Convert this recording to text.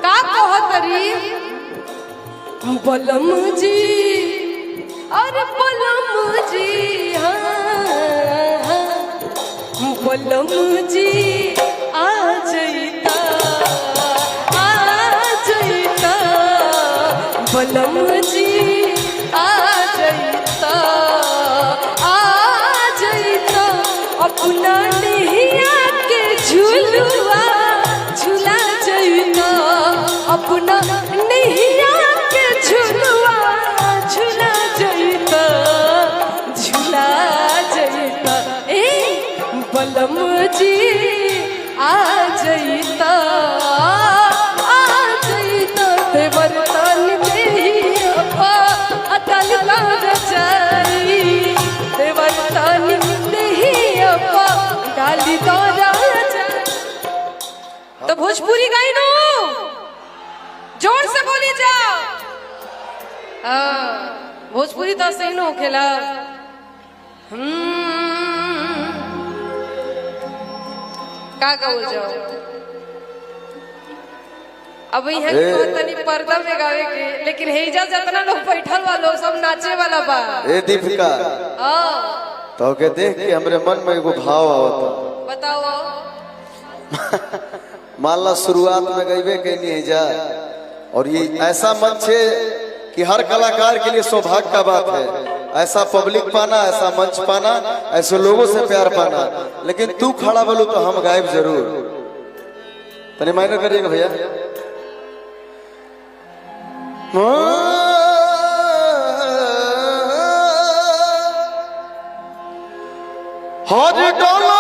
का कहतरी बलम जी अरे बलम जी हाँ बलम जी आ जईता बलम जी आ जईता अपना नैया के झुलुआ झुला जईता अपना नैया के झुलुआ झुला जईता ए बलम जी आ जईता देवर तान देहिया अतल रचाई देवर तान देहिया डाली तो तो भोजपुरी गाई नो जोर से बोली जाओ। भोजपुरी तो सही नो खेला का गाओ जाओ अब यहाँ तनी पर्दा में गावे के लेकिन हेजा जितना लोग बैठल वालों सब नाचे वाला बा ए दीपिका तो के देख के हमरे मन में एगो भाव आवता बताओ मान ला शुरुआत में गईबे के नहीं जा और ये ऐसा मंच है कि हर कलाकार के लिए सौभाग्य का बात है ऐसा पब्लिक पाना ऐसा मंच पाना ऐसे लोगों से प्यार पाना लेकिन तू खड़ा बोलू तो हम गायब जरूर तने माइनर करिएगा भैया हर डोला